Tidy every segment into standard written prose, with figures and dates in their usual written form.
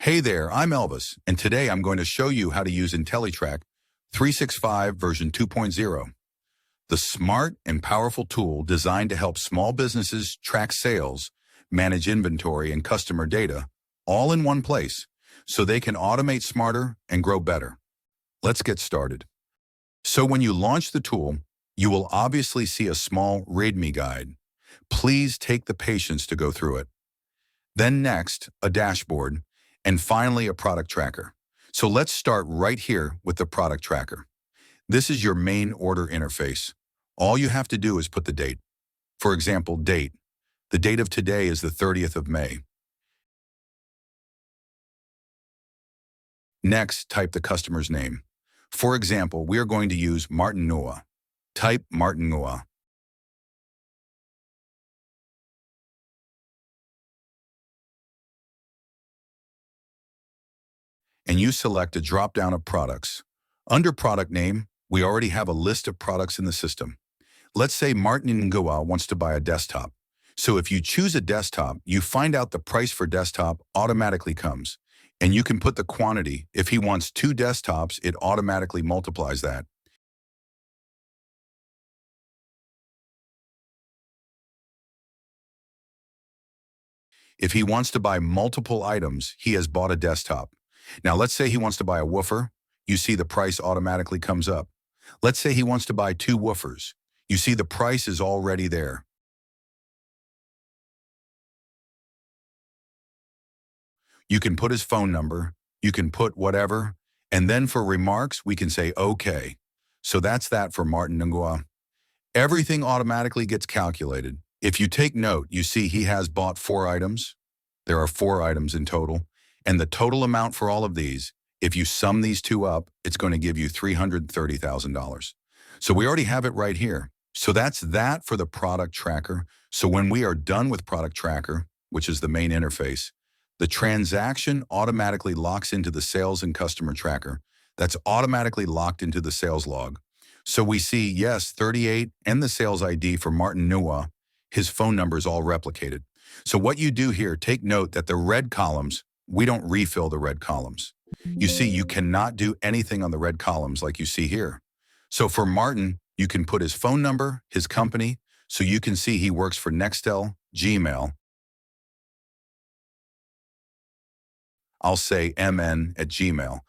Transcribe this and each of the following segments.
Hey there, I'm Elvis, and today I'm going to show you how to use Intellitrack 365 version 2.0, the smart and powerful tool designed to help small businesses track sales, manage inventory and customer data, all in one place, so they can automate smarter and grow better. Let's get started. So when you launch the tool, you will obviously see a small README guide. Please take the patience to go through it. Then next, a dashboard, and finally a product tracker. So let's start right here with the product tracker. This is your main order interface. All you have to do is put the date. For example, date. The date of today is the 30th of May. Next, type the customer's name. For example, we are going to use Martin Ngua. Type Martin Ngua. And you select a drop-down of products. Under product name, we already have a list of products in the system. Let's say Martin Ngua wants to buy a desktop. So if you choose a desktop, you find out the price for desktop automatically comes. And you can put the quantity. If he wants 2 desktops, it automatically multiplies that. If he wants to buy multiple items, he has bought a desktop. Now let's say he wants to buy a woofer. You see the price automatically comes up. Let's say he wants to buy 2 woofers. You see the price is already there. You can put his phone number, you can put whatever, and then for remarks, we can say okay. So that's that for Martin Ngua. Everything automatically gets calculated. If you take note, you see he has bought 4 items. There are 4 items in total. And the total amount for all of these, if you sum these two up, it's going to give you $330,000. So we already have it right here. So that's that for the product tracker. So when we are done with product tracker, which is the main interface, the transaction automatically locks into the sales and customer tracker. That's automatically locked into the sales log. So we see, yes, 38 and the sales ID for Martin Ngua. His phone number is all replicated. So what you do here, take note that the red columns, we don't refill the red columns. You see, you cannot do anything on the red columns like you see here. So for Martin, you can put his phone number, his company, so you can see he works for Nextel, Gmail. I'll say mn@gmail.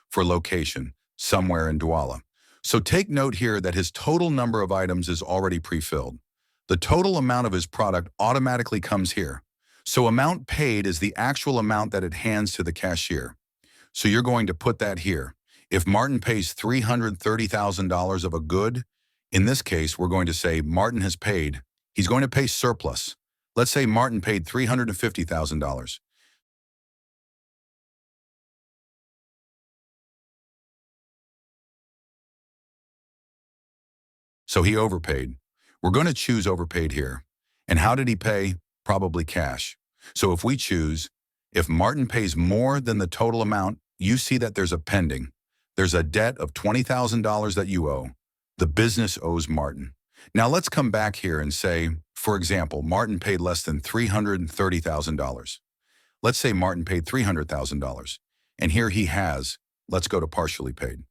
For location, somewhere in Douala. So take note here that his total number of items is already pre-filled. The total amount of his product automatically comes here. So amount paid is the actual amount that it hands to the cashier. So you're going to put that here. If Martin pays $330,000 of a good, in this case, we're going to say Martin has paid. He's going to pay surplus. Let's say Martin paid $350,000. So he overpaid. We're going to choose overpaid here. And how did he pay? Probably cash. So if we choose, if Martin pays more than the total amount, you see that there's a pending. There's a debt of $20,000 that you owe. The business owes Martin. Now let's come back here and say, for example, Martin paid less than $330,000. Let's say Martin paid $300,000. And here he has, let's go to partially paid.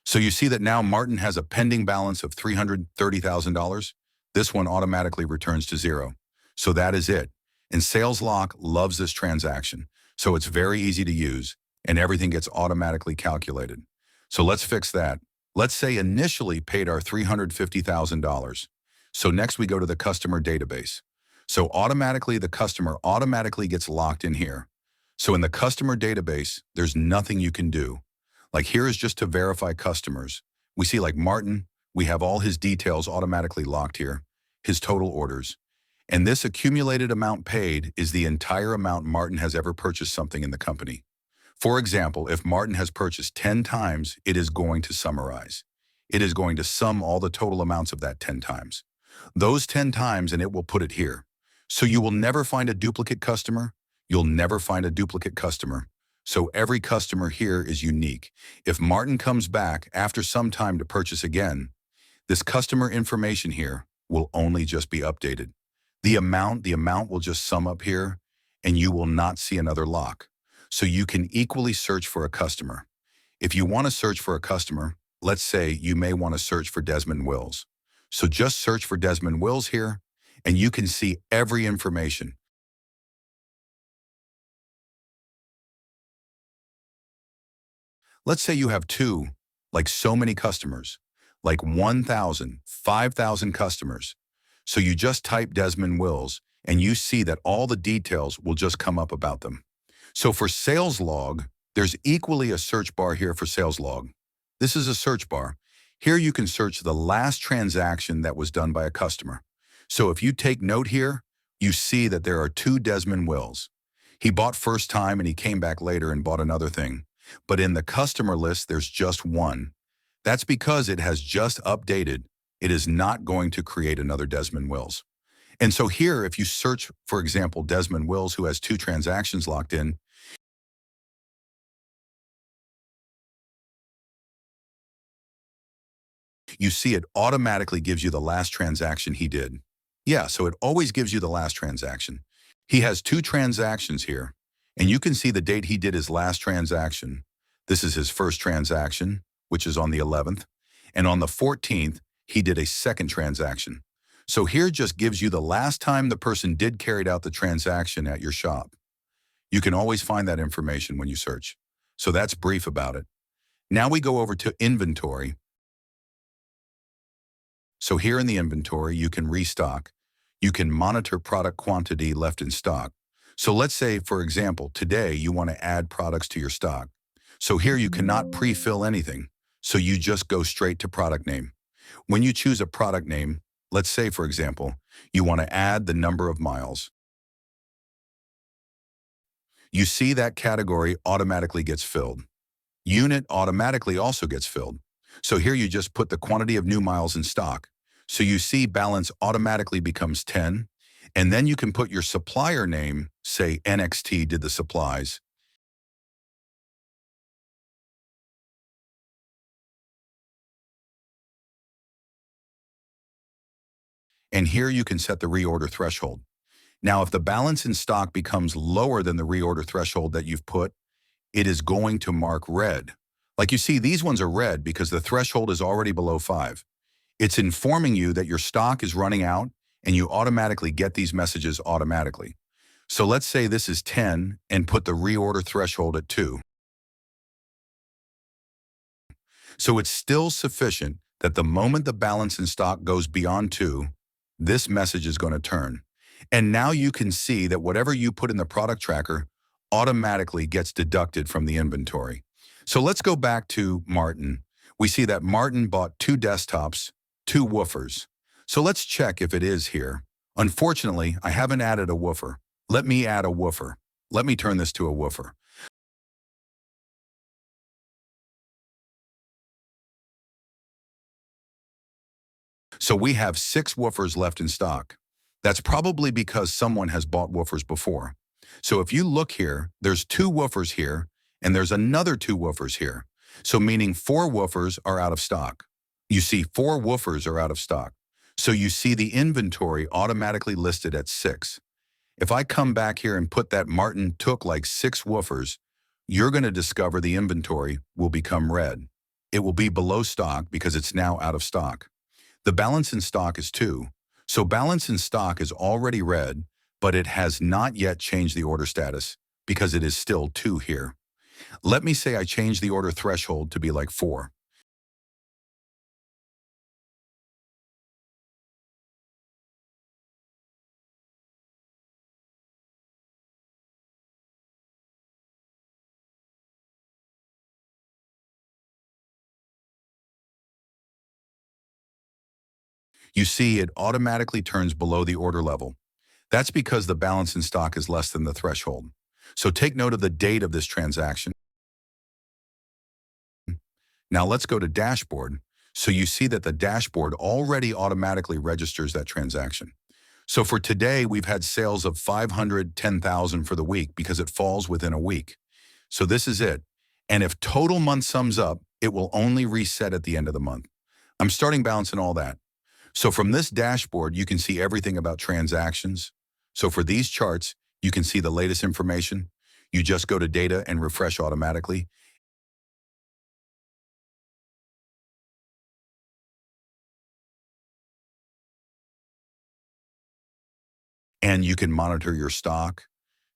So you see that now Martin has a pending balance of $330,000. This one automatically returns to 0. So that is it. And SalesLock loves this transaction. So it's very easy to use and everything gets automatically calculated. So let's fix that. Let's say initially paid our $350,000. So next we go to the customer database. So automatically the customer automatically gets locked in here. So in the customer database, there's nothing you can do. Like here is just to verify customers. We see like Martin, we have all his details automatically locked here, his total orders. And this accumulated amount paid is the entire amount Martin has ever purchased something in the company. For example, if Martin has purchased 10 times, it is going to summarize. It is going to sum all the total amounts of that 10 times. Those 10 times and it will put it here. So you will never find a duplicate customer. You'll never find a duplicate customer. So every customer here is unique. If Martin comes back after some time to purchase again, this customer information here will only just be updated. The amount will just sum up here, and you will not see another lock. So you can equally search for a customer. If you want to search for a customer, let's say you may want to search for Desmond Wills. So just search for Desmond Wills here, and you can see every information. Let's say you have two, like so many customers, like 1,000, 5,000 customers. So you just type Desmond Wills, and you see that all the details will just come up about them. So for sales log, there's equally a search bar here for sales log. This is a search bar. Here you can search the last transaction that was done by a customer. So if you take note here, you see that there are two Desmond Wills. He bought first time and he came back later and bought another thing. But in the customer list, there's just one. That's because it has just updated. It is not going to create another Desmond Wills. And so here, if you search, for example, Desmond Wills, who has two transactions locked in, you see it automatically gives you the last transaction he did. Yeah, so it always gives you the last transaction. He has two transactions here, and you can see the date he did his last transaction. This is his first transaction, which is on the 11th, and on the 14th, he did a second transaction. So here just gives you the last time the person did carried out the transaction at your shop. You can always find that information when you search. So that's brief about it. Now we go over to inventory. So here in the inventory, you can restock. You can monitor product quantity left in stock. So let's say, for example, today you want to add products to your stock. So here you cannot pre-fill anything. So you just go straight to product name. When you choose a product name, let's say, for example, you want to add the number of miles. You see that category automatically gets filled. Unit automatically also gets filled. So here you just put the quantity of new miles in stock. So you see balance automatically becomes 10. And then you can put your supplier name, say NXT did the supplies. And here you can set the reorder threshold. Now, if the balance in stock becomes lower than the reorder threshold that you've put, it is going to mark red. Like you see, these ones are red because the threshold is already below 5. It's informing you that your stock is running out and you automatically get these messages automatically. So let's say this is 10 and put the reorder threshold at 2. So it's still sufficient that the moment the balance in stock goes beyond 2, this message is going to turn. And now you can see that whatever you put in the product tracker automatically gets deducted from the inventory. So let's go back to Martin. We see that Martin bought 2 desktops, 2 woofers. So let's check if it is here. Unfortunately, I haven't added a woofer. Let me add a woofer. Let me turn this to a woofer. So we have 6 woofers left in stock. That's probably because someone has bought woofers before. So if you look here, there's 2 woofers here, and there's another 2 woofers here. So meaning 4 woofers are out of stock. You see 4 woofers are out of stock. So you see the inventory automatically listed at 6. If I come back here and put that Martin took like 6 woofers, you're going to discover the inventory will become red. It will be below stock because it's now out of stock. The balance in stock is 2. So balance in stock is already red, but it has not yet changed the order status because it is still 2 here. Let me say I change the order threshold to be like 4. You see it automatically turns below the order level. That's because the balance in stock is less than the threshold. So take note of the date of this transaction. Now let's go to dashboard. So you see that the dashboard already automatically registers that transaction. So for today, we've had sales of 510,000 for the week because it falls within a week. So this is it. And if total month sums up, it will only reset at the end of the month. I'm starting balance and all that. So from this dashboard, you can see everything about transactions. So for these charts, you can see the latest information. You just go to data and refresh automatically. And you can monitor your stock.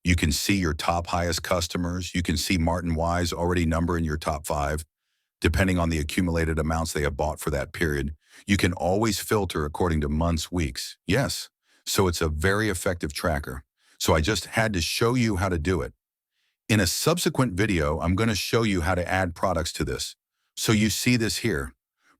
You can see your top highest customers. You can see Martin Wise already number in your top 5, depending on the accumulated amounts they have bought for that period. You can always filter according to months, weeks. Yes, so it's a very effective tracker. So I just had to show you how to do it. In a subsequent video, I'm going to show you how to add products to this. So you see this here.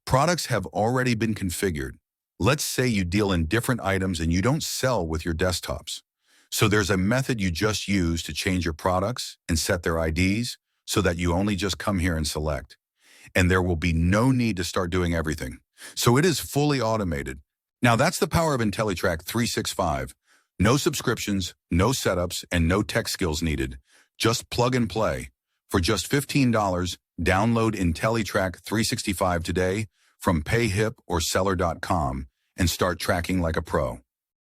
Products have already been configured. Let's say you deal in different items and you don't sell with your desktops. So there's a method you just use to change your products and set their IDs so that you only just come here and select. And there will be no need to start doing everything. So it is fully automated. Now that's the power of Intellitrack 365. No subscriptions, no setups, and no tech skills needed. Just plug and play. For just $15, download Intellitrack 365 today from payhip or seller.com and start tracking like a pro.